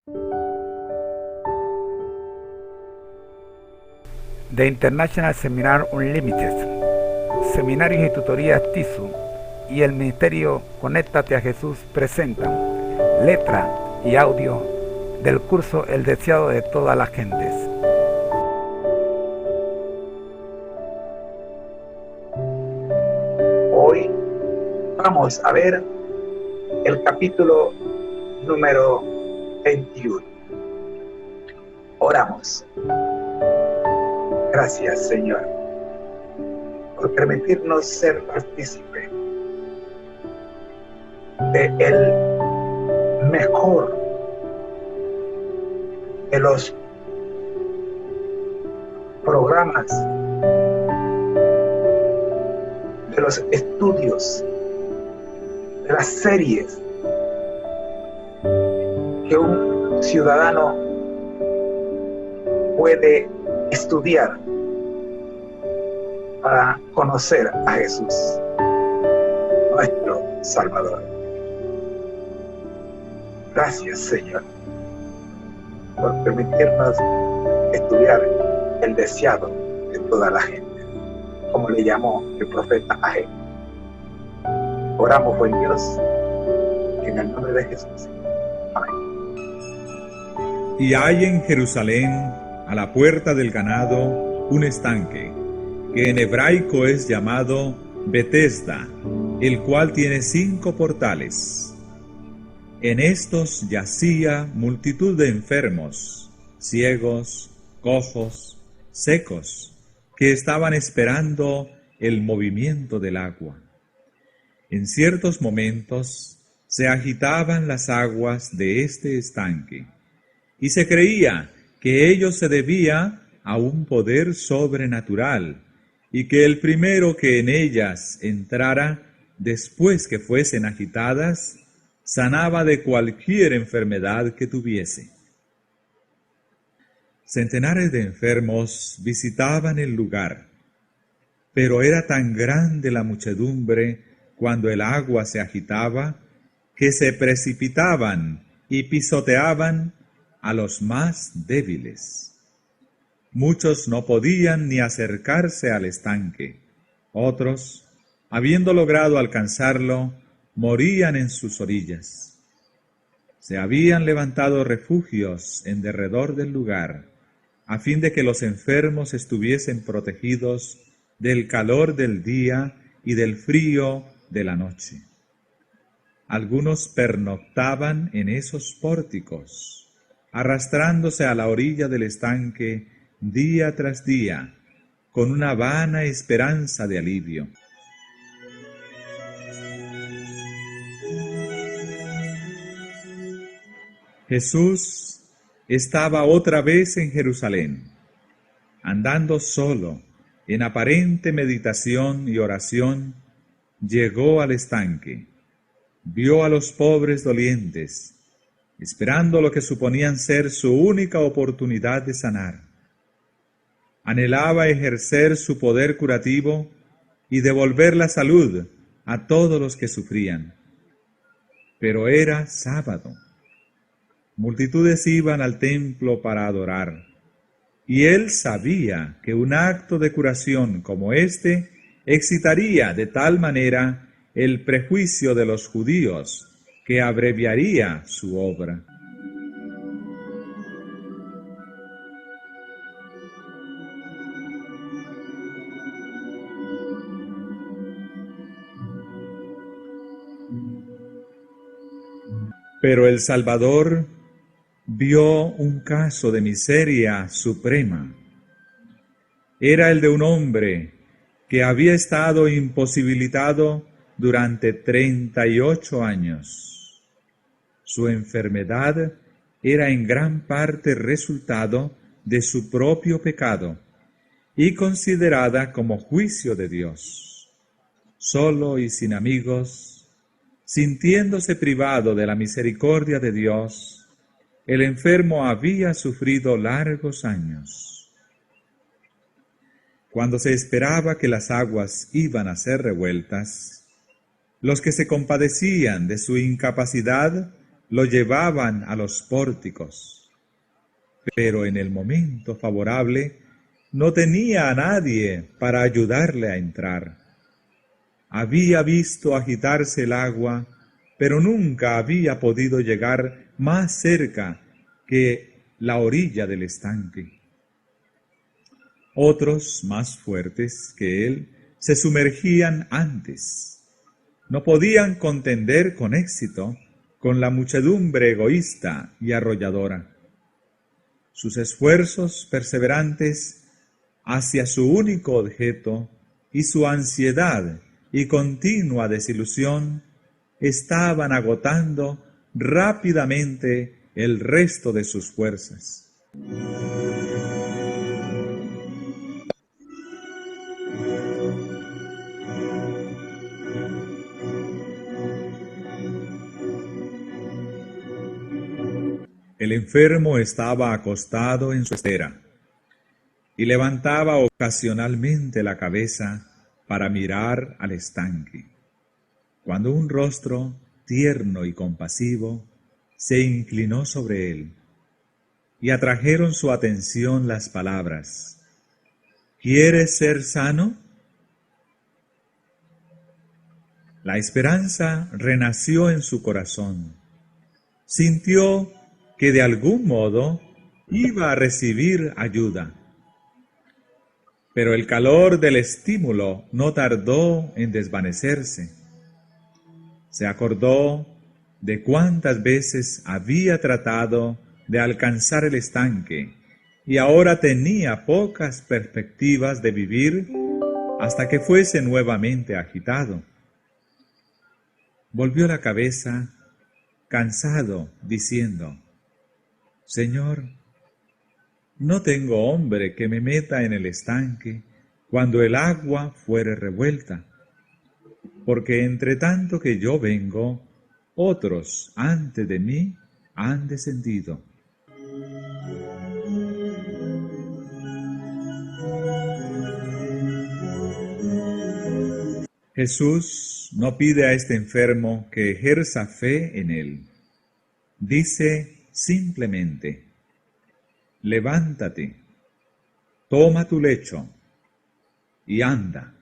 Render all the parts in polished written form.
The International Seminar Unlimited, Seminarios y Tutorías TISU y el Ministerio Conéctate a Jesús presentan letra y audio del curso El Deseado de Todas las Gentes. Hoy vamos a ver el capítulo número 21. Oramos. Gracias, Señor, por permitirnos ser partícipes de el mejor de los programas, de los estudios, de las series que un ciudadano puede estudiar para conocer a Jesús, nuestro Salvador. Gracias, Señor, por permitirnos estudiar el deseado de toda la gente, como le llamó el profeta Ageo. Oramos, buen Dios, en el nombre de Jesús. Amén. Y hay en Jerusalén, a la puerta del ganado, un estanque, que en hebraico es llamado Betesda, el cual tiene 5 portales. En estos yacía multitud de enfermos, ciegos, cojos, secos, que estaban esperando el movimiento del agua. En ciertos momentos se agitaban las aguas de este estanque, y se creía que ello se debía a un poder sobrenatural, y que el primero que en ellas entrara, después que fuesen agitadas, sanaba de cualquier enfermedad que tuviese. Centenares de enfermos visitaban el lugar, pero era tan grande la muchedumbre cuando el agua se agitaba, que se precipitaban y pisoteaban a los más débiles. Muchos no podían ni acercarse al estanque. Otros, habiendo logrado alcanzarlo, morían en sus orillas. Se habían levantado refugios en derredor del lugar, a fin de que los enfermos estuviesen protegidos del calor del día y del frío de la noche. Algunos pernoctaban en esos pórticos, arrastrándose a la orilla del estanque día tras día, con una vana esperanza de alivio. Jesús estaba otra vez en Jerusalén, andando solo, en aparente meditación y oración. Llegó al estanque, vio a los pobres dolientes, esperando lo que suponían ser su única oportunidad de sanar. Anhelaba ejercer su poder curativo y devolver la salud a todos los que sufrían. Pero era sábado. Multitudes iban al templo para adorar, y él sabía que un acto de curación como este excitaría de tal manera el prejuicio de los judíos que abreviaría su obra. Pero el Salvador vio un caso de miseria suprema. Era el de un hombre que había estado imposibilitado durante 38 años. Su enfermedad era en gran parte resultado de su propio pecado y considerada como juicio de Dios. Solo y sin amigos, sintiéndose privado de la misericordia de Dios, el enfermo había sufrido largos años. Cuando se esperaba que las aguas iban a ser revueltas, los que se compadecían de su incapacidad lo llevaban a los pórticos, pero en el momento favorable no tenía a nadie para ayudarle a entrar. Había visto agitarse el agua, pero nunca había podido llegar más cerca que la orilla del estanque. Otros, más fuertes que él, se sumergían antes. No podían contender con éxito con la muchedumbre egoísta y arrolladora. Sus esfuerzos perseverantes hacia su único objeto y su ansiedad y continua desilusión estaban agotando rápidamente el resto de sus fuerzas. El enfermo estaba acostado en su estera y levantaba ocasionalmente la cabeza para mirar al estanque, cuando un rostro tierno y compasivo se inclinó sobre él y atrajeron su atención las palabras: ¿Quieres ser sano? La esperanza renació en su corazón. Sintió que de algún modo iba a recibir ayuda. Pero el calor del estímulo no tardó en desvanecerse. Se acordó de cuántas veces había tratado de alcanzar el estanque y ahora tenía pocas perspectivas de vivir hasta que fuese nuevamente agitado. Volvió la cabeza, cansado, diciendo: Señor, no tengo hombre que me meta en el estanque cuando el agua fuere revuelta, porque entre tanto que yo vengo, otros antes de mí han descendido. Jesús no pide a este enfermo que ejerza fe en él. Dice simplemente: levántate, toma tu lecho y anda.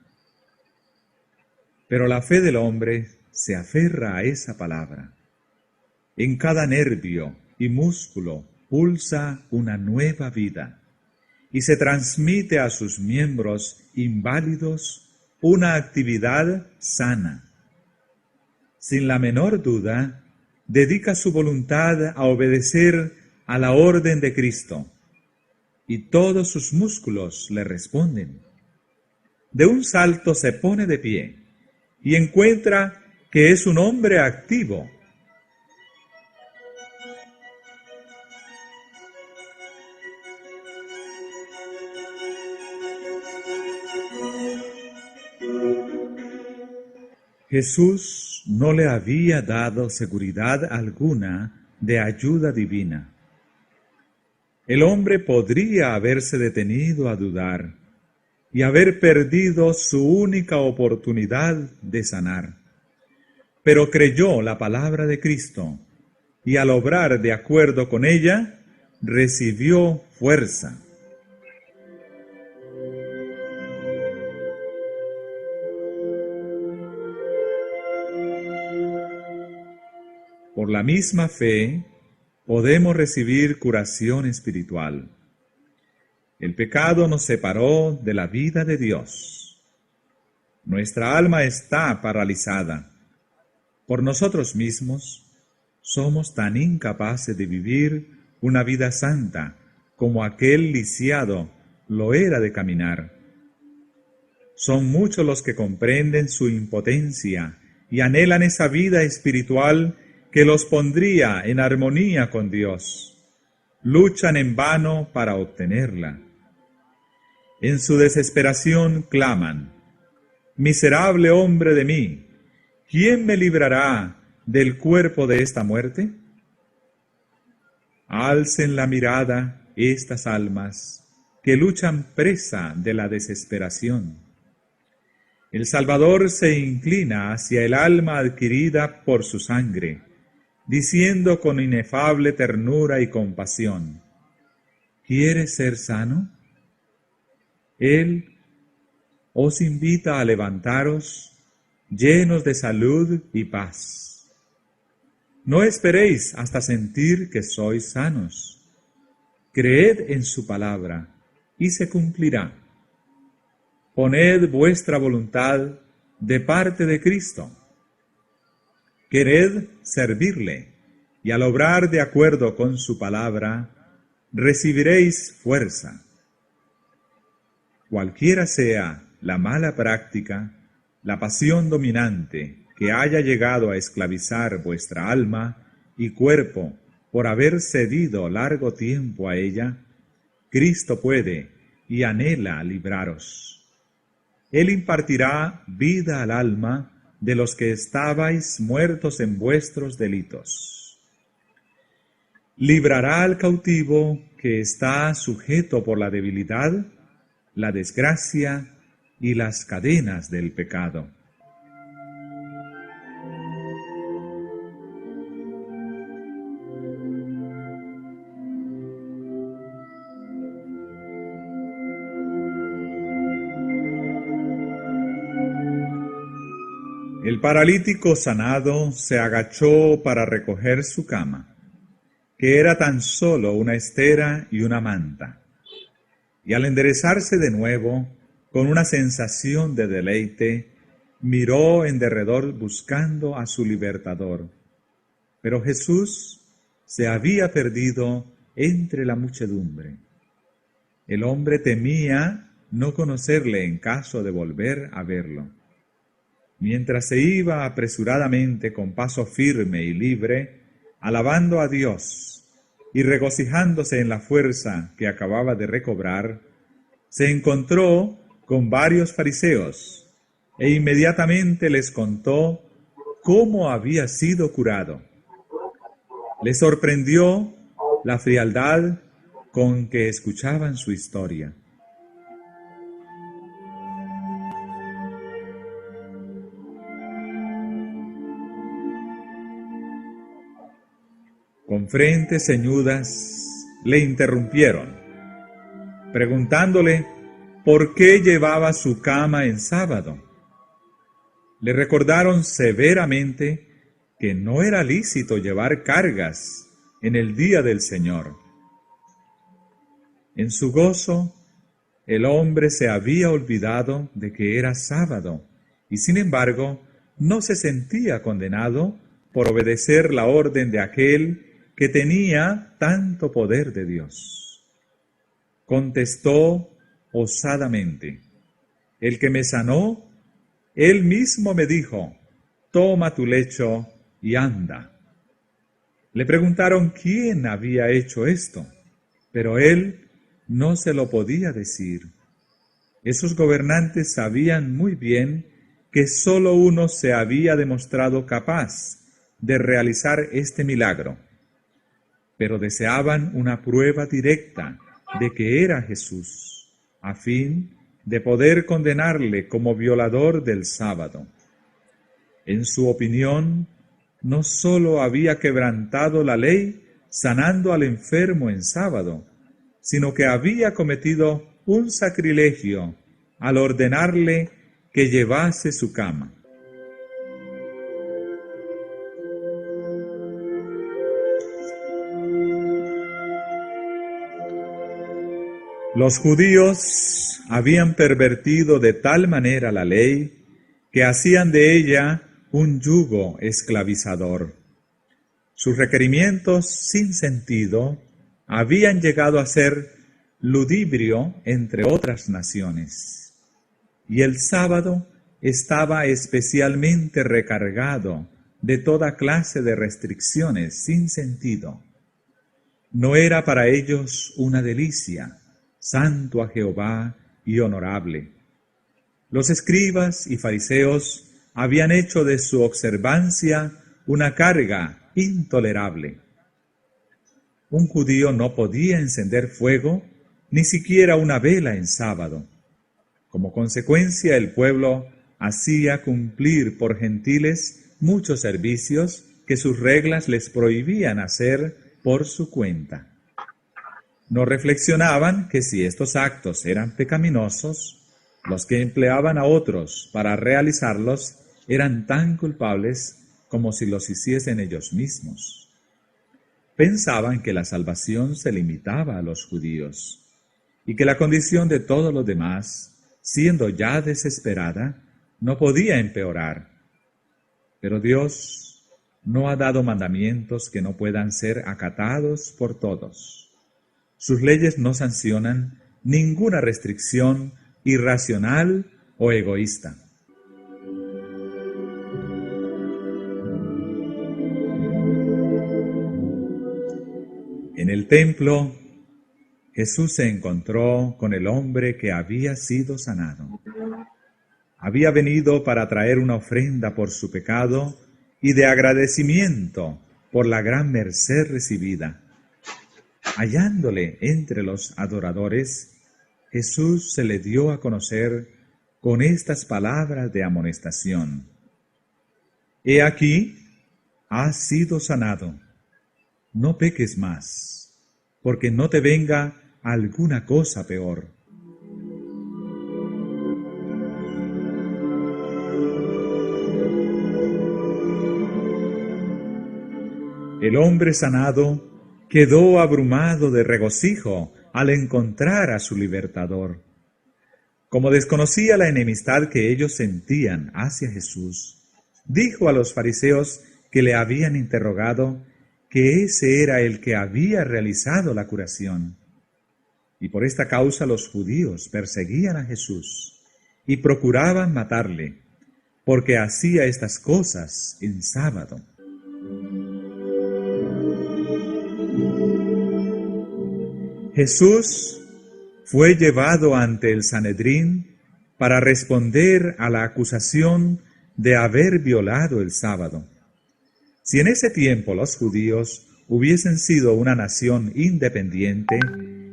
Pero la fe del hombre se aferra a esa palabra. En cada nervio y músculo pulsa una nueva vida y se transmite a sus miembros inválidos una actividad sana. Sin la menor duda, dedica su voluntad a obedecer a la orden de Cristo, y todos sus músculos le responden. De un salto se pone de pie y encuentra que es un hombre activo. Jesús no le había dado seguridad alguna de ayuda divina. El hombre podría haberse detenido a dudar y haber perdido su única oportunidad de sanar. Pero creyó la palabra de Cristo y al obrar de acuerdo con ella, recibió fuerza. Por la misma fe, podemos recibir curación espiritual. El pecado nos separó de la vida de Dios. Nuestra alma está paralizada. Por nosotros mismos, somos tan incapaces de vivir una vida santa como aquel lisiado lo era de caminar. Son muchos los que comprenden su impotencia y anhelan esa vida espiritual que los pondría en armonía con Dios. Luchan en vano para obtenerla. En su desesperación claman: «Miserable hombre de mí, ¿quién me librará del cuerpo de esta muerte?». Alcen la mirada estas almas que luchan presa de la desesperación. El Salvador se inclina hacia el alma adquirida por su sangre diciendo con inefable ternura y compasión: ¿quieres ser sano? Él os invita a levantaros llenos de salud y paz. No esperéis hasta sentir que sois sanos. Creed en su palabra y se cumplirá. Poned vuestra voluntad de parte de Cristo. Quered servirle, y al obrar de acuerdo con su palabra, recibiréis fuerza. Cualquiera sea la mala práctica, la pasión dominante que haya llegado a esclavizar vuestra alma y cuerpo por haber cedido largo tiempo a ella, Cristo puede y anhela libraros. Él impartirá vida al alma de los que estabais muertos en vuestros delitos. Librará al cautivo que está sujeto por la debilidad, la desgracia y las cadenas del pecado. El paralítico sanado se agachó para recoger su cama, que era tan solo una estera y una manta, y al enderezarse de nuevo, con una sensación de deleite, miró en derredor buscando a su libertador. Pero Jesús se había perdido entre la muchedumbre. El hombre temía no conocerle en caso de volver a verlo. Mientras se iba apresuradamente con paso firme y libre, alabando a Dios y regocijándose en la fuerza que acababa de recobrar, se encontró con varios fariseos e inmediatamente les contó cómo había sido curado. Les sorprendió la frialdad con que escuchaban su historia. Con frentes ceñudas le interrumpieron, preguntándole por qué llevaba su cama en sábado. Le recordaron severamente que no era lícito llevar cargas en el día del Señor. En su gozo, el hombre se había olvidado de que era sábado y sin embargo no se sentía condenado por obedecer la orden de aquel que tenía tanto poder de Dios. Contestó osadamente: el que me sanó, él mismo me dijo: toma tu lecho y anda. Le preguntaron quién había hecho esto, pero él no se lo podía decir. Esos gobernantes sabían muy bien que solo uno se había demostrado capaz de realizar este milagro, pero deseaban una prueba directa de que era Jesús, a fin de poder condenarle como violador del sábado. En su opinión, no solo había quebrantado la ley sanando al enfermo en sábado, sino que había cometido un sacrilegio al ordenarle que llevase su cama. Los judíos habían pervertido de tal manera la ley que hacían de ella un yugo esclavizador. Sus requerimientos sin sentido habían llegado a ser ludibrio entre otras naciones, y el sábado estaba especialmente recargado de toda clase de restricciones sin sentido. No era para ellos una delicia, santo a Jehová y honorable. Los escribas y fariseos habían hecho de su observancia una carga intolerable. Un judío no podía encender fuego, ni siquiera una vela en sábado. Como consecuencia, el pueblo hacía cumplir por gentiles muchos servicios que sus reglas les prohibían hacer por su cuenta. No reflexionaban que si estos actos eran pecaminosos, los que empleaban a otros para realizarlos eran tan culpables como si los hiciesen ellos mismos. Pensaban que la salvación se limitaba a los judíos y que la condición de todos los demás, siendo ya desesperada, no podía empeorar. Pero Dios no ha dado mandamientos que no puedan ser acatados por todos. Sus leyes no sancionan ninguna restricción irracional o egoísta. En el templo, Jesús se encontró con el hombre que había sido sanado. Había venido para traer una ofrenda por su pecado y de agradecimiento por la gran merced recibida. Hallándole entre los adoradores, Jesús se le dio a conocer con estas palabras de amonestación. He aquí, has sido sanado. No peques más, porque no te venga alguna cosa peor. El hombre sanado quedó abrumado de regocijo al encontrar a su libertador. Como desconocía la enemistad que ellos sentían hacia Jesús, dijo a los fariseos que le habían interrogado que ese era el que había realizado la curación. Y por esta causa los judíos perseguían a Jesús y procuraban matarle, porque hacía estas cosas en sábado. Jesús fue llevado ante el Sanedrín para responder a la acusación de haber violado el sábado. Si en ese tiempo los judíos hubiesen sido una nación independiente,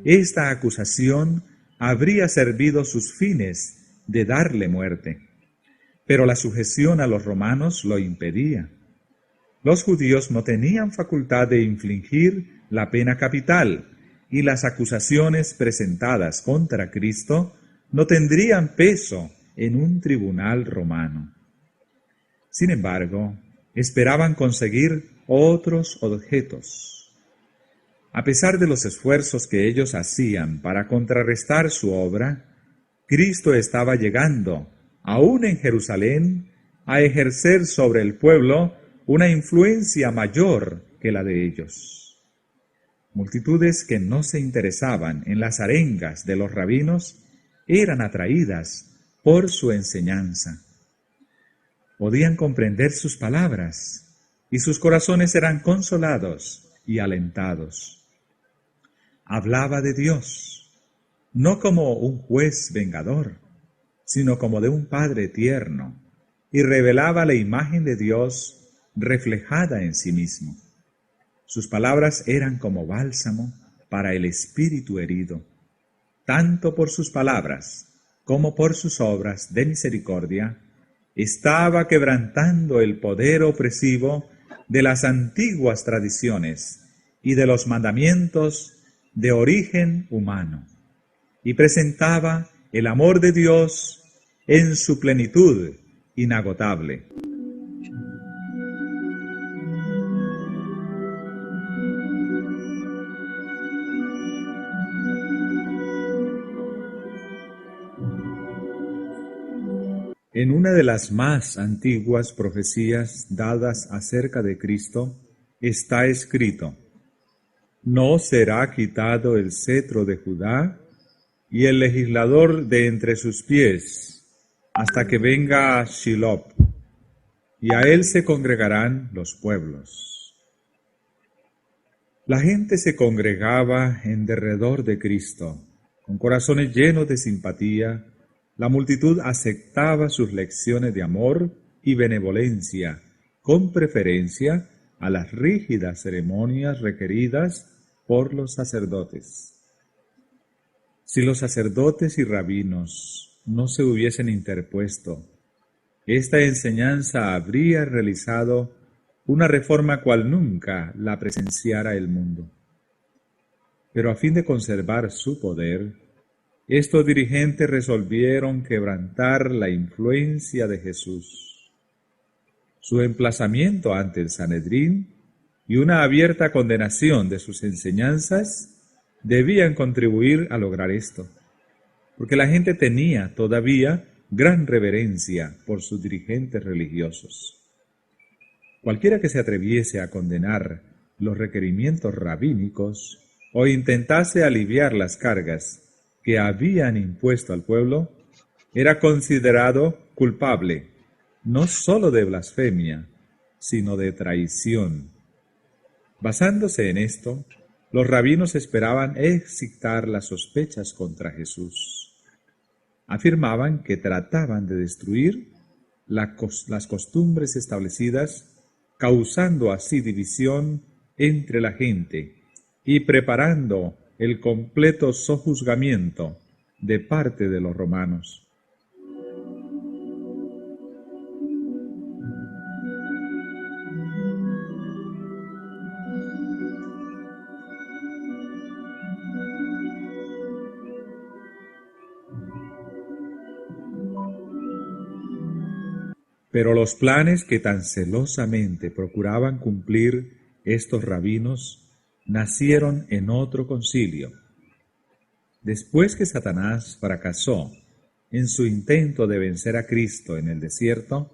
esta acusación habría servido sus fines de darle muerte. Pero la sujeción a los romanos lo impedía. Los judíos no tenían facultad de infligir la pena capital, y las acusaciones presentadas contra Cristo no tendrían peso en un tribunal romano. Sin embargo, esperaban conseguir otros objetos. A pesar de los esfuerzos que ellos hacían para contrarrestar su obra, Cristo estaba llegando, aún en Jerusalén, a ejercer sobre el pueblo una influencia mayor que la de ellos. Multitudes que no se interesaban en las arengas de los rabinos eran atraídas por su enseñanza. Podían comprender sus palabras y sus corazones eran consolados y alentados. Hablaba de Dios, no como un juez vengador, sino como de un Padre tierno, y revelaba la imagen de Dios reflejada en sí mismo. Sus palabras eran como bálsamo para el espíritu herido. Tanto por sus palabras como por sus obras de misericordia, estaba quebrantando el poder opresivo de las antiguas tradiciones y de los mandamientos de origen humano, y presentaba el amor de Dios en su plenitud inagotable. En una de las más antiguas profecías dadas acerca de Cristo, está escrito: no será quitado el cetro de Judá y el legislador de entre sus pies, hasta que venga Shiloh, y a él se congregarán los pueblos. La gente se congregaba en derredor de Cristo, con corazones llenos de simpatía. La multitud aceptaba sus lecciones de amor y benevolencia, con preferencia a las rígidas ceremonias requeridas por los sacerdotes. Si los sacerdotes y rabinos no se hubiesen interpuesto, esta enseñanza habría realizado una reforma cual nunca la presenciara el mundo. Pero a fin de conservar su poder, estos dirigentes resolvieron quebrantar la influencia de Jesús. Su emplazamiento ante el Sanedrín y una abierta condenación de sus enseñanzas debían contribuir a lograr esto, porque la gente tenía todavía gran reverencia por sus dirigentes religiosos. Cualquiera que se atreviese a condenar los requerimientos rabínicos o intentase aliviar las cargas que habían impuesto al pueblo, era considerado culpable no sólo de blasfemia, sino de traición. Basándose en esto, los rabinos esperaban excitar las sospechas contra Jesús. Afirmaban que trataban de destruir las costumbres establecidas, causando así división entre la gente y preparando el completo sojuzgamiento de parte de los romanos. Pero los planes que tan celosamente procuraban cumplir estos rabinos nacieron en otro concilio. Después que Satanás fracasó en su intento de vencer a Cristo en el desierto,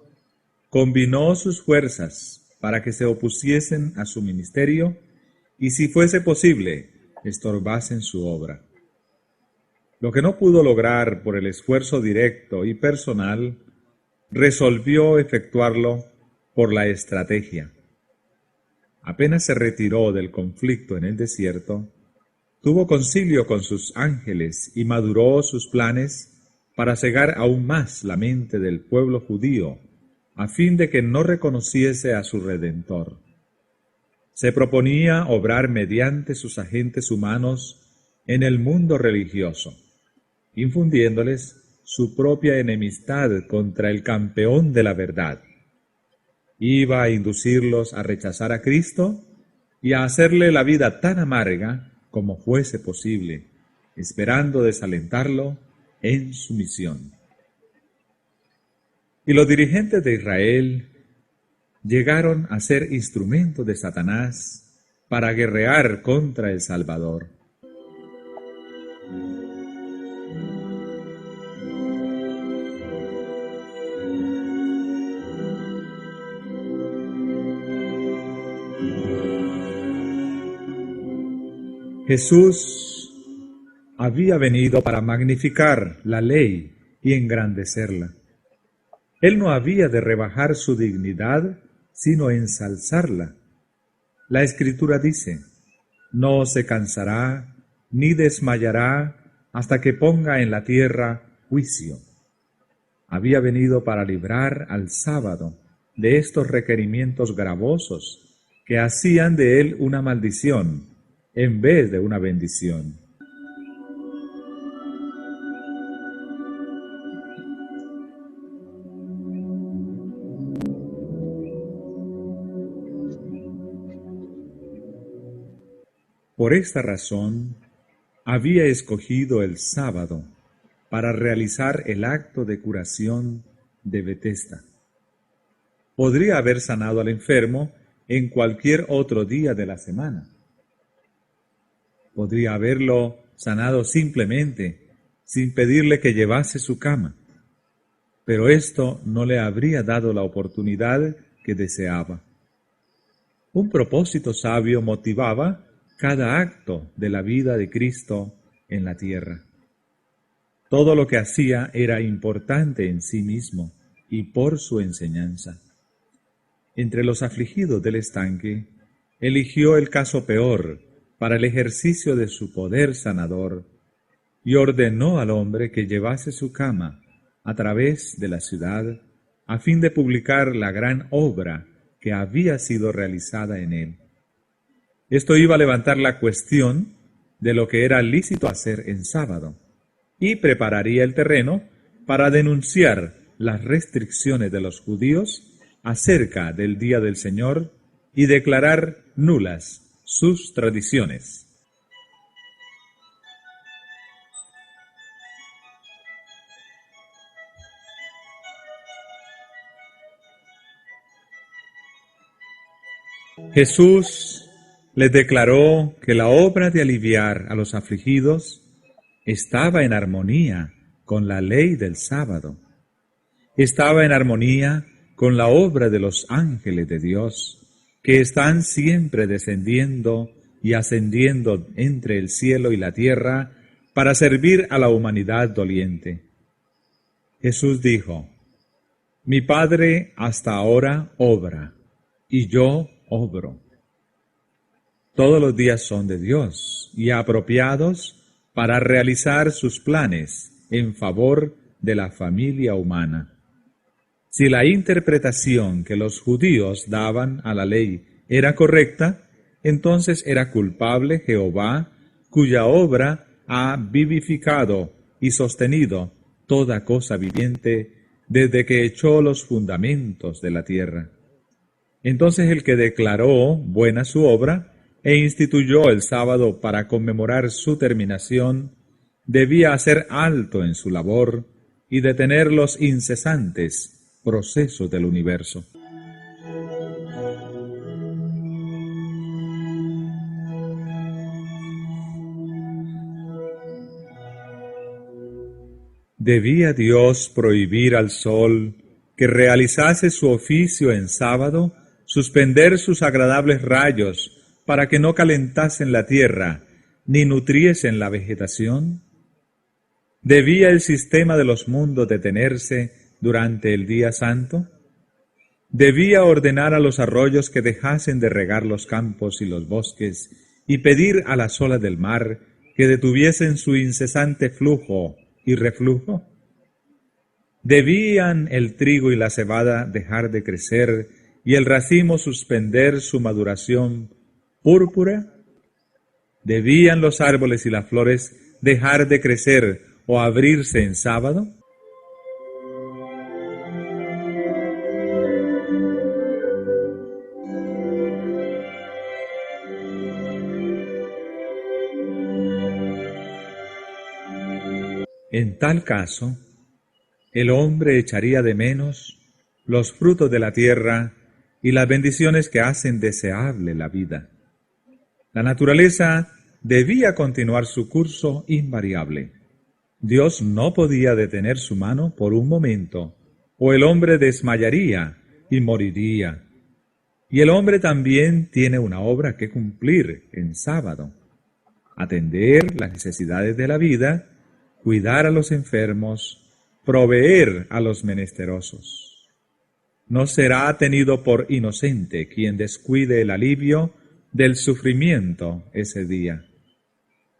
combinó sus fuerzas para que se opusiesen a su ministerio y, si fuese posible, estorbasen su obra. Lo que no pudo lograr por el esfuerzo directo y personal, resolvió efectuarlo por la estrategia. Apenas se retiró del conflicto en el desierto, tuvo concilio con sus ángeles y maduró sus planes para cegar aún más la mente del pueblo judío, a fin de que no reconociese a su Redentor. Se proponía obrar mediante sus agentes humanos en el mundo religioso, infundiéndoles su propia enemistad contra el campeón de la verdad. Iba a inducirlos a rechazar a Cristo y a hacerle la vida tan amarga como fuese posible, esperando desalentarlo en su misión. Y los dirigentes de Israel llegaron a ser instrumentos de Satanás para guerrear contra el Salvador. Jesús había venido para magnificar la ley y engrandecerla. Él no había de rebajar su dignidad, sino ensalzarla. La Escritura dice: no se cansará ni desmayará hasta que ponga en la tierra juicio. Había venido para librar al sábado de estos requerimientos gravosos que hacían de él una maldición en vez de una bendición. Por esta razón, había escogido el sábado para realizar el acto de curación de Betesda. Podría haber sanado al enfermo en cualquier otro día de la semana. Podría haberlo sanado simplemente, sin pedirle que llevase su cama. Pero esto no le habría dado la oportunidad que deseaba. Un propósito sabio motivaba cada acto de la vida de Cristo en la tierra. Todo lo que hacía era importante en sí mismo y por su enseñanza. Entre los afligidos del estanque, eligió el caso peor para el ejercicio de su poder sanador y ordenó al hombre que llevase su cama a través de la ciudad a fin de publicar la gran obra que había sido realizada en él. Esto iba a levantar la cuestión de lo que era lícito hacer en sábado y prepararía el terreno para denunciar las restricciones de los judíos acerca del día del Señor y declarar nulas sus tradiciones. Jesús les declaró que la obra de aliviar a los afligidos estaba en armonía con la ley del sábado, estaba en armonía con la obra de los ángeles de Dios, que están siempre descendiendo y ascendiendo entre el cielo y la tierra para servir a la humanidad doliente. Jesús dijo: Mi Padre hasta ahora obra, y yo obro. Todos los días son de Dios y apropiados para realizar sus planes en favor de la familia humana. Si la interpretación que los judíos daban a la ley era correcta, entonces era culpable Jehová, cuya obra ha vivificado y sostenido toda cosa viviente desde que echó los fundamentos de la tierra. Entonces el que declaró buena su obra e instituyó el sábado para conmemorar su terminación, debía hacer alto en su labor y detener los incesantes procesos del universo. ¿Debía Dios prohibir al sol que realizase su oficio en sábado, suspender sus agradables rayos para que no calentasen la tierra ni nutriesen la vegetación? ¿Debía el sistema de los mundos detenerse durante el día santo? ¿Debía ordenar a los arroyos que dejasen de regar los campos y los bosques y pedir a las olas del mar que detuviesen su incesante flujo y reflujo? ¿Debían el trigo y la cebada dejar de crecer y el racimo suspender su maduración púrpura? ¿Debían los árboles y las flores dejar de crecer o abrirse en sábado? En tal caso, el hombre echaría de menos los frutos de la tierra y las bendiciones que hacen deseable la vida. La naturaleza debía continuar su curso invariable. Dios no podía detener su mano por un momento, o el hombre desmayaría y moriría. Y el hombre también tiene una obra que cumplir en sábado: atender las necesidades de la vida, cuidar a los enfermos, proveer a los menesterosos. No será tenido por inocente quien descuide el alivio del sufrimiento ese día.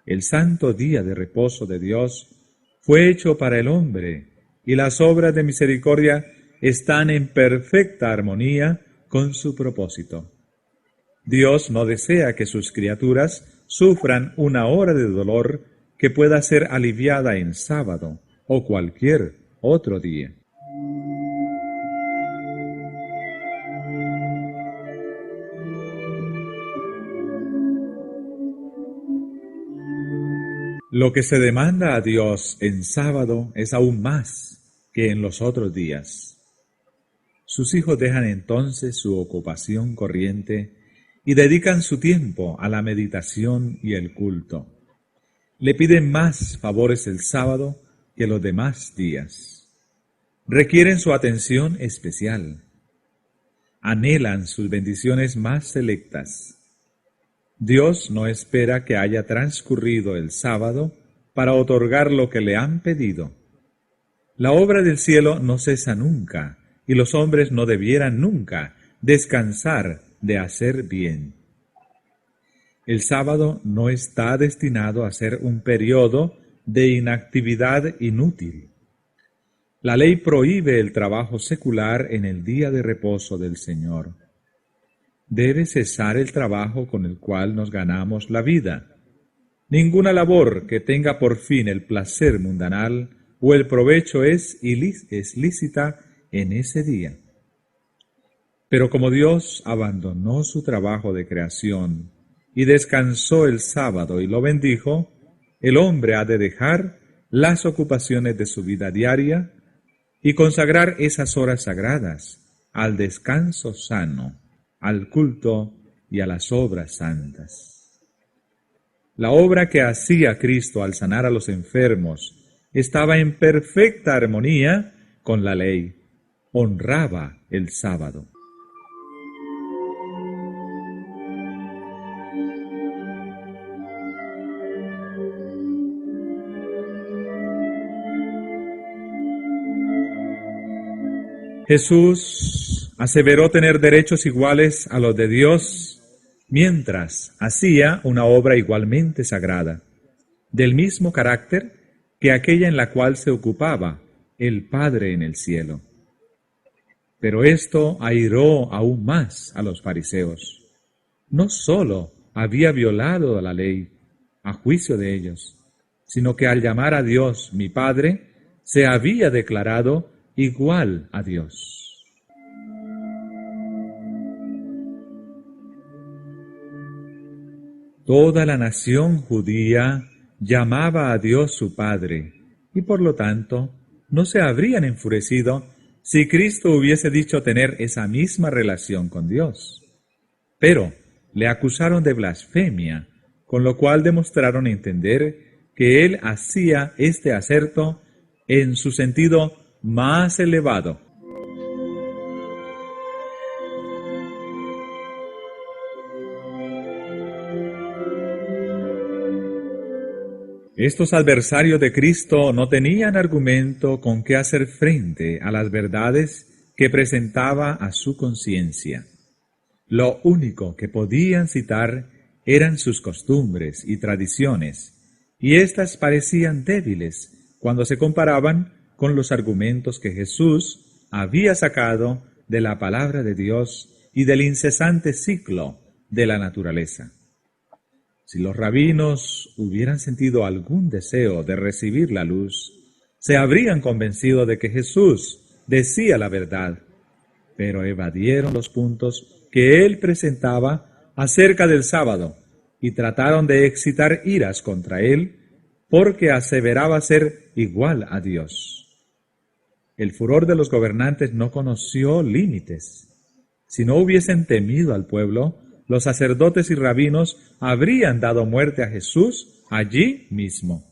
El santo día de reposo de Dios fue hecho para el hombre, y las obras de misericordia están en perfecta armonía con su propósito. Dios no desea que sus criaturas sufran una hora de dolor que pueda ser aliviada en sábado o cualquier otro día. Lo que se demanda a Dios en sábado es aún más que en los otros días. Sus hijos dejan entonces su ocupación corriente y dedican su tiempo a la meditación y el culto. Le piden más favores el sábado que los demás días. Requieren su atención especial. Anhelan sus bendiciones más selectas. Dios no espera que haya transcurrido el sábado para otorgar lo que le han pedido. La obra del cielo no cesa nunca, y los hombres no debieran nunca descansar de hacer bien. El sábado no está destinado a ser un periodo de inactividad inútil. La ley prohíbe el trabajo secular en el día de reposo del Señor. Debe cesar el trabajo con el cual nos ganamos la vida. Ninguna labor que tenga por fin el placer mundanal o el provecho es lícita en ese día. Pero como Dios abandonó su trabajo de creación y descansó el sábado y lo bendijo, el hombre ha de dejar las ocupaciones de su vida diaria y consagrar esas horas sagradas al descanso sano, al culto y a las obras santas. La obra que hacía Cristo al sanar a los enfermos estaba en perfecta armonía con la ley, honraba el sábado. Jesús aseveró tener derechos iguales a los de Dios, mientras hacía una obra igualmente sagrada, del mismo carácter que aquella en la cual se ocupaba el Padre en el cielo. Pero esto airó aún más a los fariseos. No sólo había violado la ley a juicio de ellos, sino que al llamar a Dios mi Padre, se había declarado igual a Dios. Toda la nación judía llamaba a Dios su Padre, y por lo tanto no se habrían enfurecido si Cristo hubiese dicho tener esa misma relación con Dios. Pero le acusaron de blasfemia, con lo cual demostraron entender que él hacía este aserto en su sentido más elevado. Estos adversarios de Cristo no tenían argumento con qué hacer frente a las verdades que presentaba a su conciencia. Lo único que podían citar eran sus costumbres y tradiciones, y éstas parecían débiles cuando se comparaban con los argumentos que Jesús había sacado de la palabra de Dios y del incesante ciclo de la naturaleza. Si los rabinos hubieran sentido algún deseo de recibir la luz, se habrían convencido de que Jesús decía la verdad, pero evadieron los puntos que él presentaba acerca del sábado y trataron de excitar iras contra él porque aseveraba ser igual a Dios. El furor de los gobernantes no conoció límites. Si no hubiesen temido al pueblo, los sacerdotes y rabinos habrían dado muerte a Jesús allí mismo.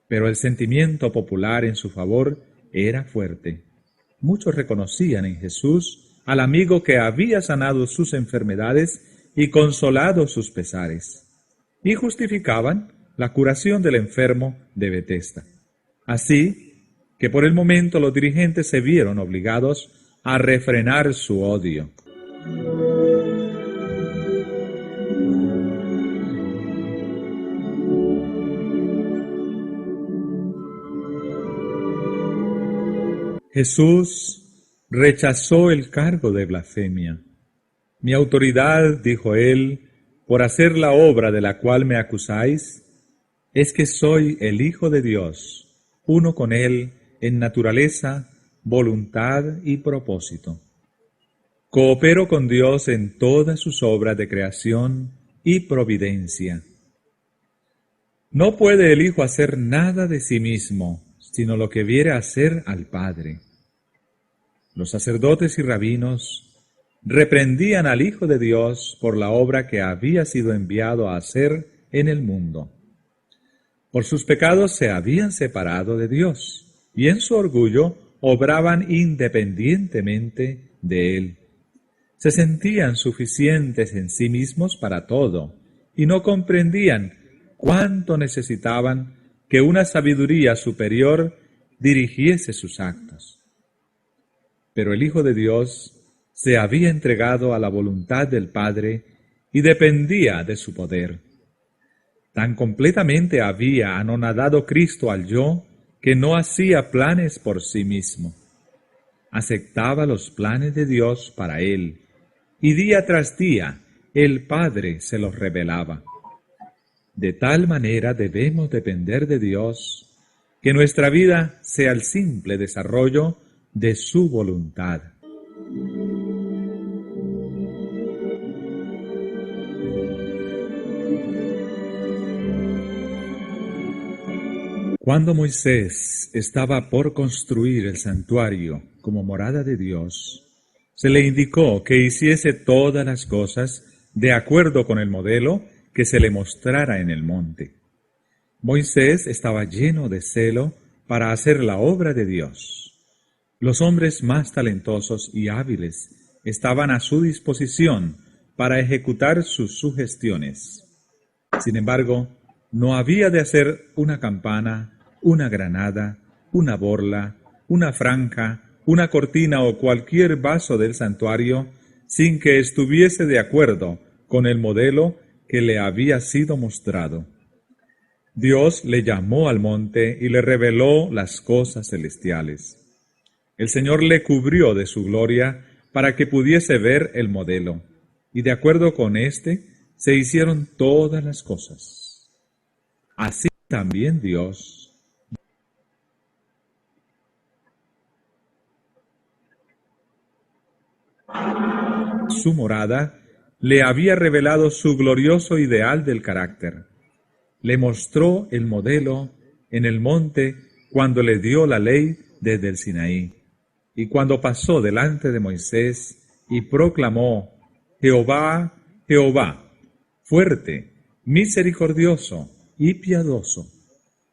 Pero el sentimiento popular en su favor era fuerte. Muchos reconocían en Jesús al amigo que había sanado sus enfermedades y consolado sus pesares, y justificaban la curación del enfermo de Betesda. Así que por el momento los dirigentes se vieron obligados a refrenar su odio. Jesús rechazó el cargo de blasfemia. Mi autoridad, dijo él, por hacer la obra de la cual me acusáis, es que soy el Hijo de Dios, uno con Él en naturaleza, voluntad y propósito. Coopero con Dios en todas sus obras de creación y providencia. No puede el Hijo hacer nada de sí mismo, sino lo que viere hacer al Padre. Los sacerdotes y rabinos reprendían al Hijo de Dios por la obra que había sido enviado a hacer en el mundo. Por sus pecados se habían separado de Dios, y en su orgullo obraban independientemente de Él. Se sentían suficientes en sí mismos para todo, y no comprendían cuánto necesitaban que una sabiduría superior dirigiese sus actos. Pero el Hijo de Dios se había entregado a la voluntad del Padre y dependía de su poder. Tan completamente había anonadado Cristo al yo que no hacía planes por sí mismo. Aceptaba los planes de Dios para él, y día tras día el Padre se los revelaba. De tal manera debemos depender de Dios, que nuestra vida sea el simple desarrollo de su voluntad. Cuando Moisés estaba por construir el santuario como morada de Dios, se le indicó que hiciese todas las cosas de acuerdo con el modelo que se le mostrara en el monte. Moisés estaba lleno de celo para hacer la obra de Dios. Los hombres más talentosos y hábiles estaban a su disposición para ejecutar sus sugestiones. Sin embargo, no había de hacer una campana, una granada, una borla, una franja, una cortina o cualquier vaso del santuario sin que estuviese de acuerdo con el modelo que le había sido mostrado. Dios le llamó al monte y le reveló las cosas celestiales. El Señor le cubrió de su gloria para que pudiese ver el modelo, y de acuerdo con éste se hicieron todas las cosas. Así también Dios su morada, le había revelado su glorioso ideal del carácter. Le mostró el modelo en el monte cuando le dio la ley desde el Sinaí, y cuando pasó delante de Moisés y proclamó: Jehová, Jehová, fuerte, misericordioso y piadoso,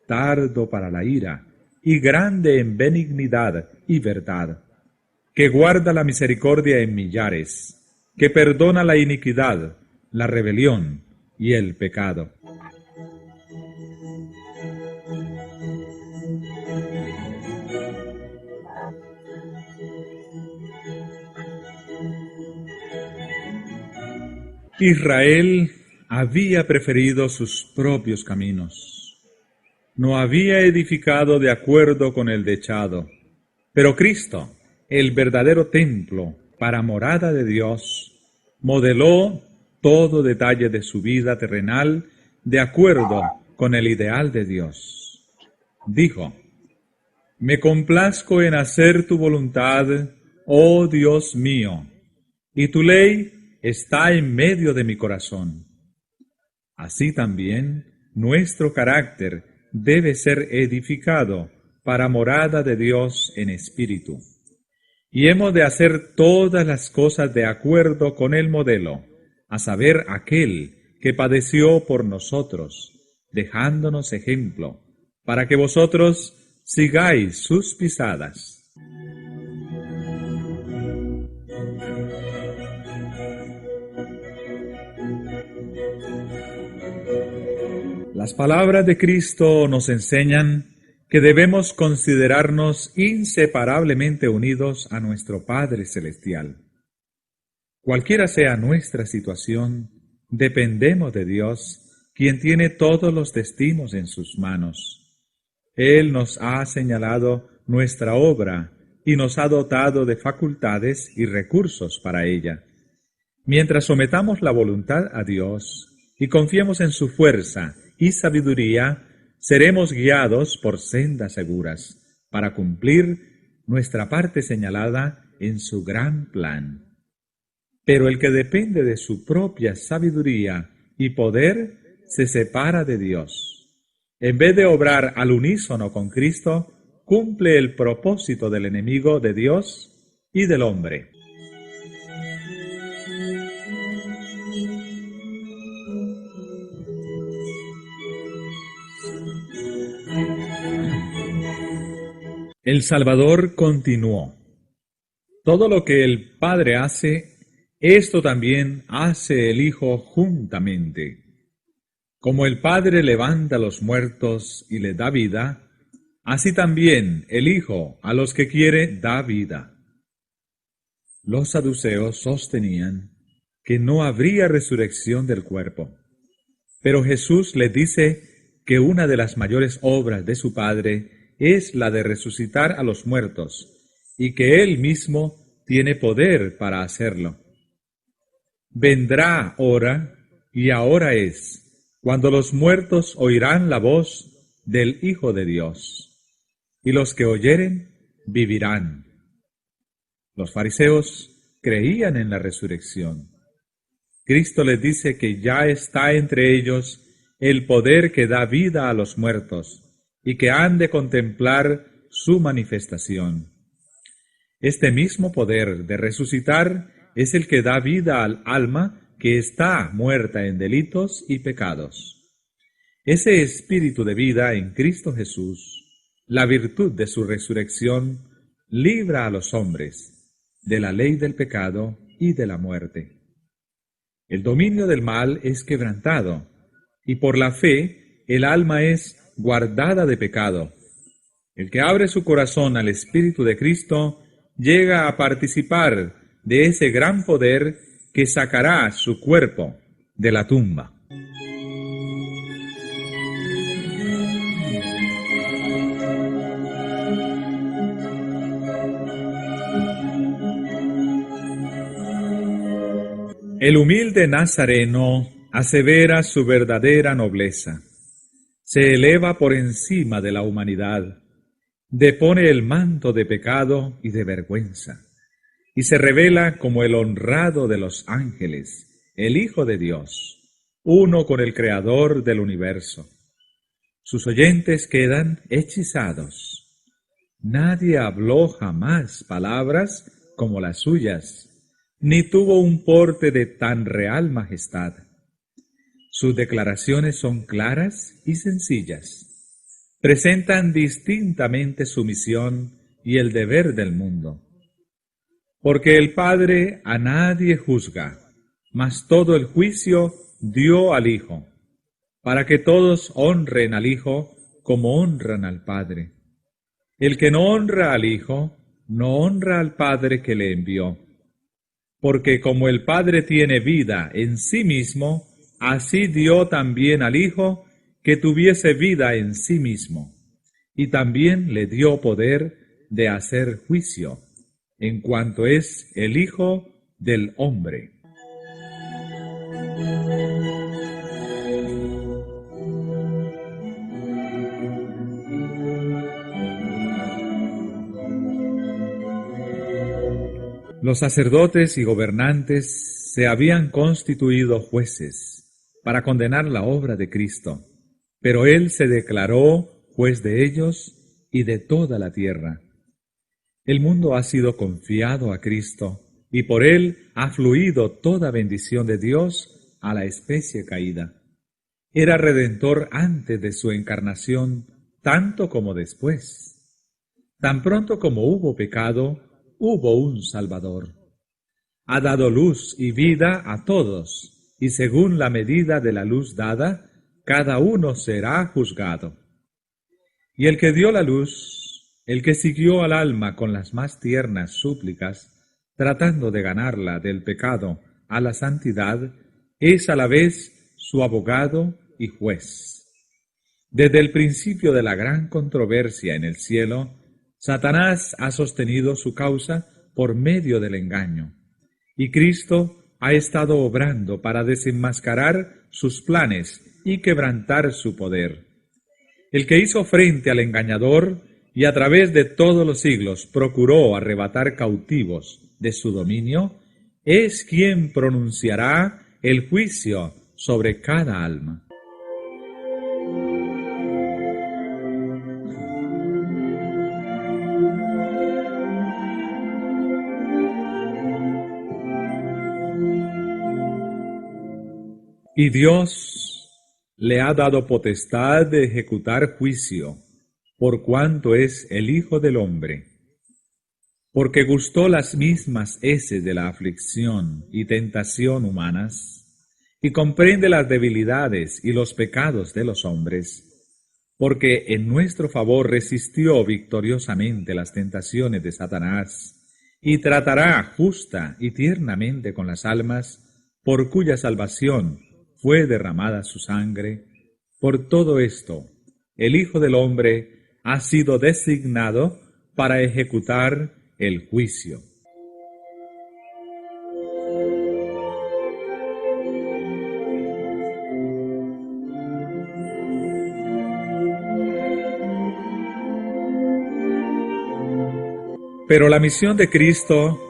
tardo para la ira y grande en benignidad y verdad, que guarda la misericordia en millares, que perdona la iniquidad, la rebelión y el pecado. Israel había preferido sus propios caminos. No había edificado de acuerdo con el dechado. Pero Cristo, el verdadero templo para morada de Dios, modeló todo detalle de su vida terrenal de acuerdo con el ideal de Dios. Dijo: Me complazco en hacer tu voluntad, oh Dios mío, y tu ley está en medio de mi corazón. Así también nuestro carácter debe ser edificado para morada de Dios en espíritu. Y hemos de hacer todas las cosas de acuerdo con el modelo, a saber, aquel que padeció por nosotros, dejándonos ejemplo, para que vosotros sigáis sus pisadas. Las palabras de Cristo nos enseñan que debemos considerarnos inseparablemente unidos a nuestro Padre Celestial. Cualquiera sea nuestra situación, dependemos de Dios, quien tiene todos los destinos en sus manos. Él nos ha señalado nuestra obra y nos ha dotado de facultades y recursos para ella. Mientras sometamos la voluntad a Dios y confiemos en su fuerza y sabiduría, seremos guiados por sendas seguras para cumplir nuestra parte señalada en su gran plan. Pero el que depende de su propia sabiduría y poder se separa de Dios. En vez de obrar al unísono con Cristo, cumple el propósito del enemigo de Dios y del hombre. El Salvador continuó: Todo lo que el Padre hace, esto también hace el Hijo juntamente. Como el Padre levanta a los muertos y le da vida, así también el Hijo a los que quiere da vida. Los saduceos sostenían que no habría resurrección del cuerpo, pero Jesús les dice que una de las mayores obras de su Padre es la de resucitar a los muertos, y que Él mismo tiene poder para hacerlo. Vendrá hora, y ahora es, cuando los muertos oirán la voz del Hijo de Dios, y los que oyeren vivirán. Los fariseos creían en la resurrección. Cristo les dice que ya está entre ellos el poder que da vida a los muertos, y que han de contemplar su manifestación. Este mismo poder de resucitar es el que da vida al alma que está muerta en delitos y pecados. Ese espíritu de vida en Cristo Jesús, la virtud de su resurrección, libra a los hombres de la ley del pecado y de la muerte. El dominio del mal es quebrantado, y por la fe el alma es guardada de pecado. El que abre su corazón al Espíritu de Cristo llega a participar de ese gran poder que sacará su cuerpo de la tumba. El humilde Nazareno asevera su verdadera nobleza. Se eleva por encima de la humanidad, depone el manto de pecado y de vergüenza, y se revela como el honrado de los ángeles, el Hijo de Dios, uno con el Creador del universo. Sus oyentes quedan hechizados. Nadie habló jamás palabras como las suyas, ni tuvo un porte de tan real majestad. Sus declaraciones son claras y sencillas. Presentan distintamente su misión y el deber del mundo. Porque el Padre a nadie juzga, mas todo el juicio dio al Hijo, para que todos honren al Hijo como honran al Padre. El que no honra al Hijo, no honra al Padre que le envió. Porque como el Padre tiene vida en sí mismo, así dio también al Hijo que tuviese vida en sí mismo, y también le dio poder de hacer juicio, en cuanto es el Hijo del hombre. Los sacerdotes y gobernantes se habían constituido jueces para condenar la obra de Cristo, pero Él se declaró juez de ellos y de toda la tierra. El mundo ha sido confiado a Cristo, y por Él ha fluido toda bendición de Dios a la especie caída. Era redentor antes de su encarnación, tanto como después. Tan pronto como hubo pecado, hubo un Salvador. Ha dado luz y vida a todos, y según la medida de la luz dada, cada uno será juzgado. Y el que dio la luz, el que siguió al alma con las más tiernas súplicas, tratando de ganarla del pecado a la santidad, es a la vez su abogado y juez. Desde el principio de la gran controversia en el cielo, Satanás ha sostenido su causa por medio del engaño, y Cristo ha estado obrando para desenmascarar sus planes y quebrantar su poder. El que hizo frente al engañador y a través de todos los siglos procuró arrebatar cautivos de su dominio, es quien pronunciará el juicio sobre cada alma. Y Dios le ha dado potestad de ejecutar juicio, por cuanto es el Hijo del Hombre, porque gustó las mismas heces de la aflicción y tentación humanas, y comprende las debilidades y los pecados de los hombres, porque en nuestro favor resistió victoriosamente las tentaciones de Satanás, y tratará justa y tiernamente con las almas, por cuya salvación fue derramada su sangre. Por todo esto, el Hijo del Hombre ha sido designado para ejecutar el juicio. Pero la misión de Cristo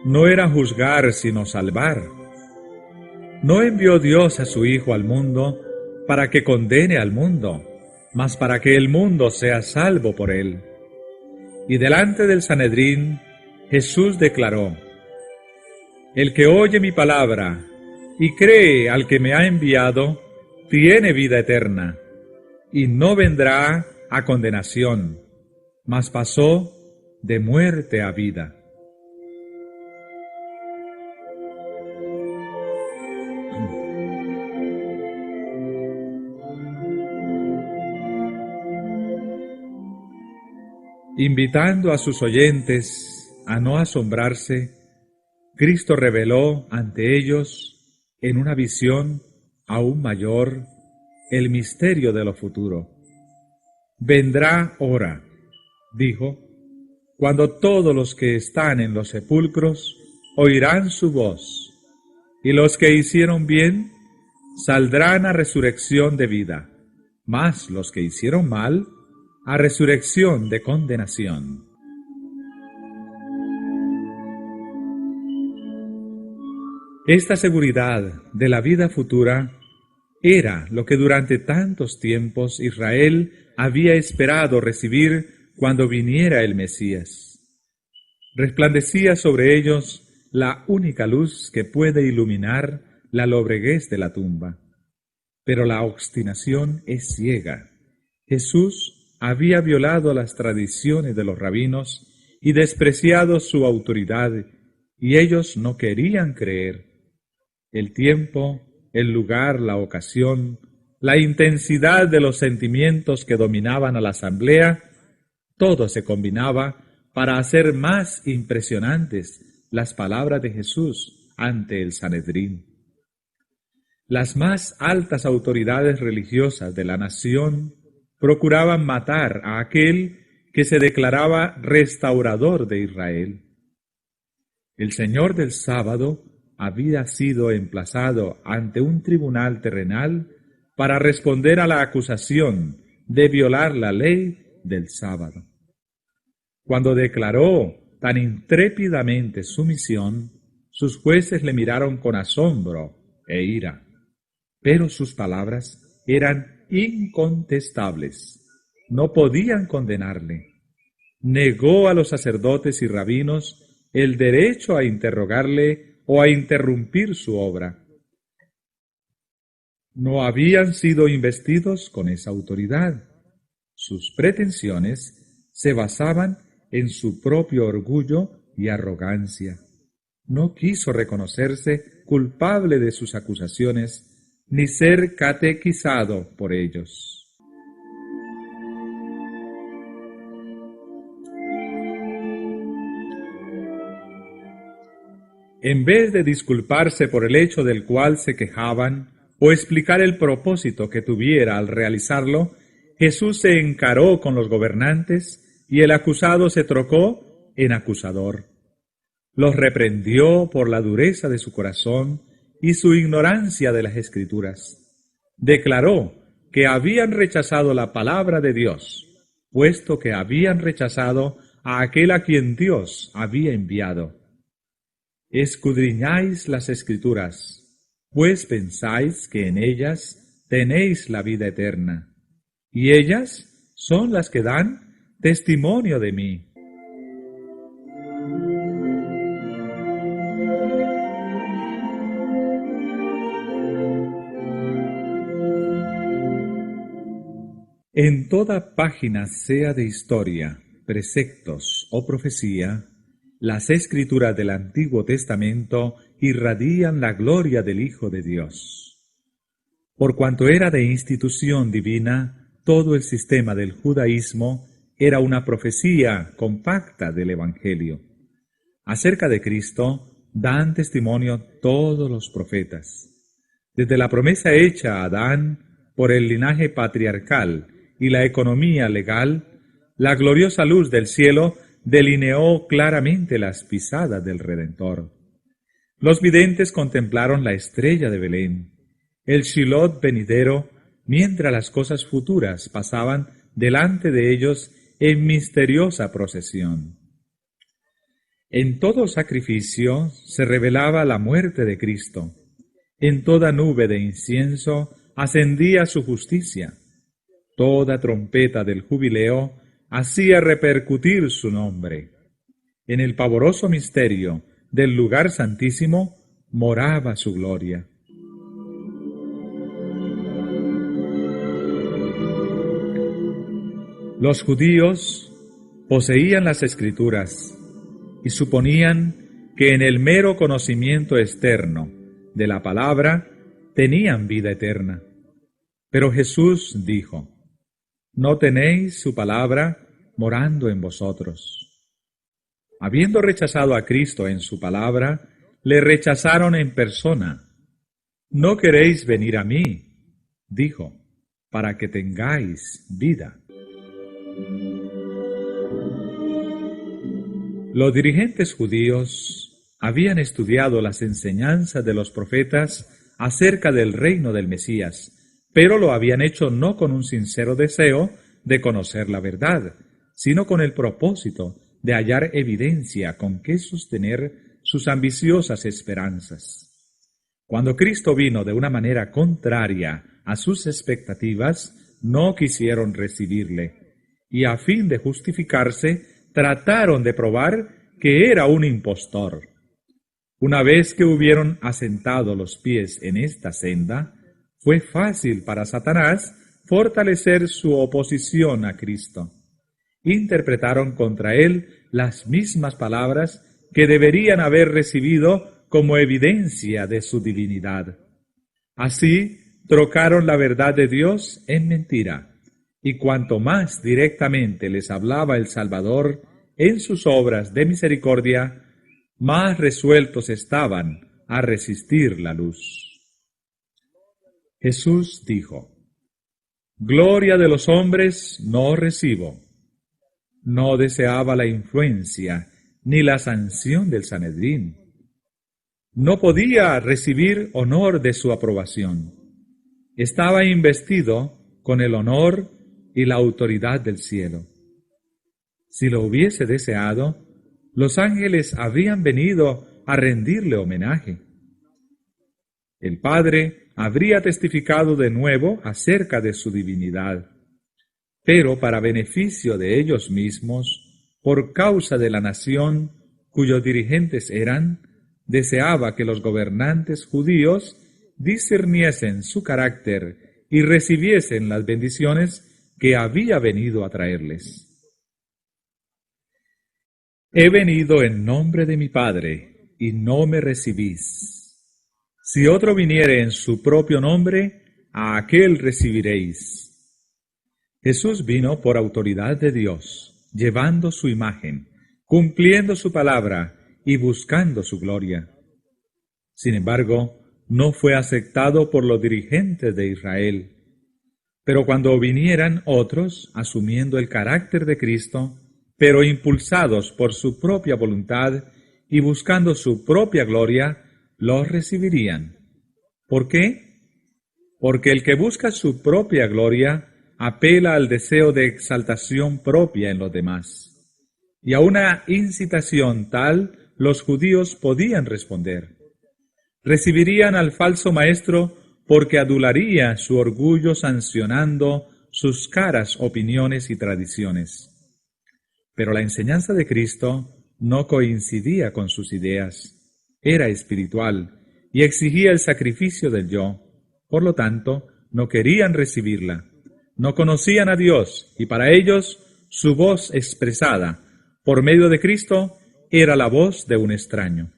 no era juzgar sino salvar. No envió Dios a su Hijo al mundo para que condene al mundo, mas para que el mundo sea salvo por él. Y delante del Sanedrín, Jesús declaró: El que oye mi palabra y cree al que me ha enviado, tiene vida eterna, y no vendrá a condenación, mas pasó de muerte a vida. Invitando a sus oyentes a no asombrarse, Cristo reveló ante ellos, en una visión aún mayor, el misterio de lo futuro. Vendrá hora, dijo, cuando todos los que están en los sepulcros oirán su voz, y los que hicieron bien saldrán a resurrección de vida, mas los que hicieron mal a resurrección de condenación. Esta seguridad de la vida futura era lo que durante tantos tiempos Israel había esperado recibir cuando viniera el Mesías. Resplandecía sobre ellos la única luz que puede iluminar la lobreguez de la tumba. Pero la obstinación es ciega. Jesús había violado las tradiciones de los rabinos y despreciado su autoridad, y ellos no querían creer. El tiempo, el lugar, la ocasión, la intensidad de los sentimientos que dominaban a la asamblea, todo se combinaba para hacer más impresionantes las palabras de Jesús ante el Sanedrín. Las más altas autoridades religiosas de la nación procuraban matar a aquel que se declaraba restaurador de Israel. El Señor del sábado había sido emplazado ante un tribunal terrenal para responder a la acusación de violar la ley del sábado. Cuando declaró tan intrépidamente su misión, sus jueces le miraron con asombro e ira, pero sus palabras eran incontestables. No podían condenarle. Negó a los sacerdotes y rabinos el derecho a interrogarle o a interrumpir su obra. No habían sido investidos con esa autoridad. Sus pretensiones se basaban en su propio orgullo y arrogancia. No quiso reconocerse culpable de sus acusaciones ni ser catequizado por ellos. En vez de disculparse por el hecho del cual se quejaban o explicar el propósito que tuviera al realizarlo, Jesús se encaró con los gobernantes y el acusado se trocó en acusador. Los reprendió por la dureza de su corazón y su ignorancia de las Escrituras. Declaró que habían rechazado la palabra de Dios, puesto que habían rechazado a aquel a quien Dios había enviado. Escudriñáis las Escrituras, pues pensáis que en ellas tenéis la vida eterna, y ellas son las que dan testimonio de mí. En toda página, sea de historia, preceptos o profecía, las Escrituras del Antiguo Testamento irradian la gloria del Hijo de Dios. Por cuanto era de institución divina, todo el sistema del judaísmo era una profecía compacta del Evangelio. Acerca de Cristo dan testimonio todos los profetas. Desde la promesa hecha a Adán por el linaje patriarcal y la economía legal, la gloriosa luz del cielo delineó claramente las pisadas del Redentor. Los videntes contemplaron la estrella de Belén, el Shiloh venidero, mientras las cosas futuras pasaban delante de ellos en misteriosa procesión. En todo sacrificio se revelaba la muerte de Cristo. En toda nube de incienso ascendía su justicia. Toda trompeta del jubileo hacía repercutir su nombre. En el pavoroso misterio del lugar santísimo moraba su gloria. Los judíos poseían las Escrituras y suponían que en el mero conocimiento externo de la palabra tenían vida eterna. Pero Jesús dijo: «No tenéis su palabra morando en vosotros». Habiendo rechazado a Cristo en su palabra, le rechazaron en persona. «No queréis venir a mí», dijo, «para que tengáis vida». Los dirigentes judíos habían estudiado las enseñanzas de los profetas acerca del reino del Mesías, pero lo habían hecho no con un sincero deseo de conocer la verdad, sino con el propósito de hallar evidencia con que sostener sus ambiciosas esperanzas. Cuando Cristo vino de una manera contraria a sus expectativas, no quisieron recibirle, y a fin de justificarse, trataron de probar que era un impostor. Una vez que hubieron asentado los pies en esta senda, fue fácil para Satanás fortalecer su oposición a Cristo. Interpretaron contra él las mismas palabras que deberían haber recibido como evidencia de su divinidad. Así, trocaron la verdad de Dios en mentira, y cuanto más directamente les hablaba el Salvador en sus obras de misericordia, más resueltos estaban a resistir la luz. Jesús dijo: «Gloria de los hombres no recibo». No deseaba la influencia ni la sanción del Sanedrín. No podía recibir honor de su aprobación. Estaba investido con el honor y la autoridad del cielo. Si lo hubiese deseado, los ángeles habrían venido a rendirle homenaje. El Padre habría testificado de nuevo acerca de su divinidad, pero para beneficio de ellos mismos, por causa de la nación cuyos dirigentes eran, deseaba que los gobernantes judíos discerniesen su carácter y recibiesen las bendiciones que había venido a traerles. He venido en nombre de mi Padre, y no me recibís. Si otro viniere en su propio nombre, a aquel recibiréis. Jesús vino por autoridad de Dios, llevando su imagen, cumpliendo su palabra y buscando su gloria. Sin embargo, no fue aceptado por los dirigentes de Israel. Pero cuando vinieran otros, asumiendo el carácter de Cristo, pero impulsados por su propia voluntad y buscando su propia gloria, los recibirían. ¿Por qué? Porque el que busca su propia gloria apela al deseo de exaltación propia en los demás. Y a una incitación tal, los judíos podían responder. Recibirían al falso maestro porque adularía su orgullo sancionando sus caras opiniones y tradiciones. Pero la enseñanza de Cristo no coincidía con sus ideas, era espiritual y exigía el sacrificio del yo. Por lo tanto, no querían recibirla. No conocían a Dios y para ellos su voz expresada por medio de Cristo era la voz de un extraño.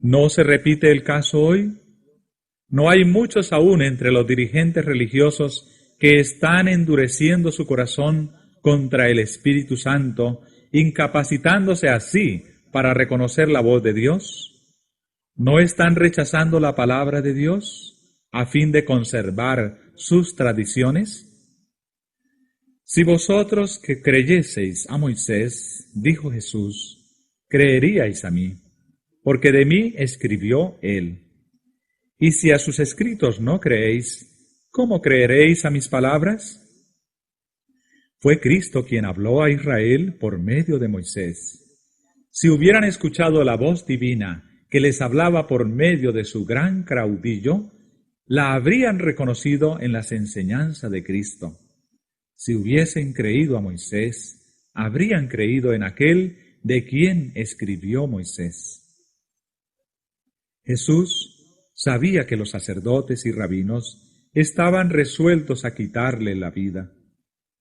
¿No se repite el caso hoy? ¿No hay muchos aún entre los dirigentes religiosos que están endureciendo su corazón contra el Espíritu Santo, incapacitándose así para reconocer la voz de Dios? ¿No están rechazando la palabra de Dios a fin de conservar sus tradiciones? Si vosotros que creyeseis a Moisés, dijo Jesús, creeríais a mí, porque de mí escribió él. Y si a sus escritos no creéis, ¿cómo creeréis a mis palabras? Fue Cristo quien habló a Israel por medio de Moisés. Si hubieran escuchado la voz divina que les hablaba por medio de su gran caudillo, la habrían reconocido en las enseñanzas de Cristo. Si hubiesen creído a Moisés, habrían creído en aquel de quien escribió Moisés. Jesús sabía que los sacerdotes y rabinos estaban resueltos a quitarle la vida,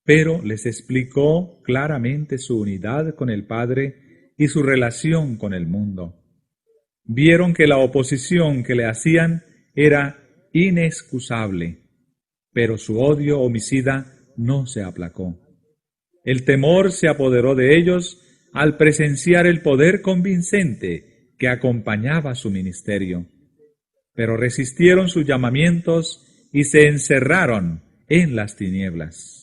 pero les explicó claramente su unidad con el Padre y su relación con el mundo. Vieron que la oposición que le hacían era inexcusable, pero su odio homicida no se aplacó. El temor se apoderó de ellos al presenciar el poder convincente que acompañaba su ministerio, pero resistieron sus llamamientos y se encerraron en las tinieblas.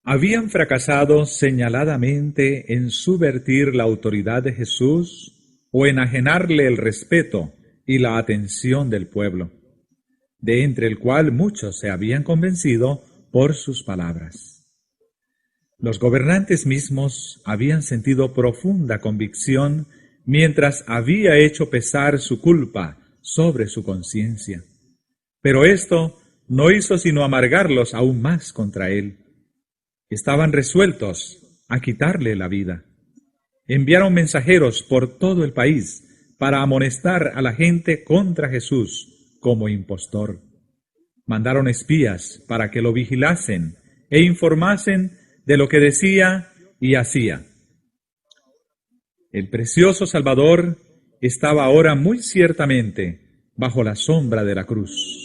Habían fracasado señaladamente en subvertir la autoridad de Jesús o enajenarle el respeto y la atención del pueblo, de entre el cual muchos se habían convencido por sus palabras. Los gobernantes mismos habían sentido profunda convicción mientras había hecho pesar su culpa sobre su conciencia, pero esto no hizo sino amargarlos aún más contra él. Estaban resueltos a quitarle la vida. Enviaron mensajeros por todo el país para amonestar a la gente contra Jesús como impostor. Mandaron espías para que lo vigilasen e informasen de lo que decía y hacía. El precioso Salvador estaba ahora muy ciertamente bajo la sombra de la cruz.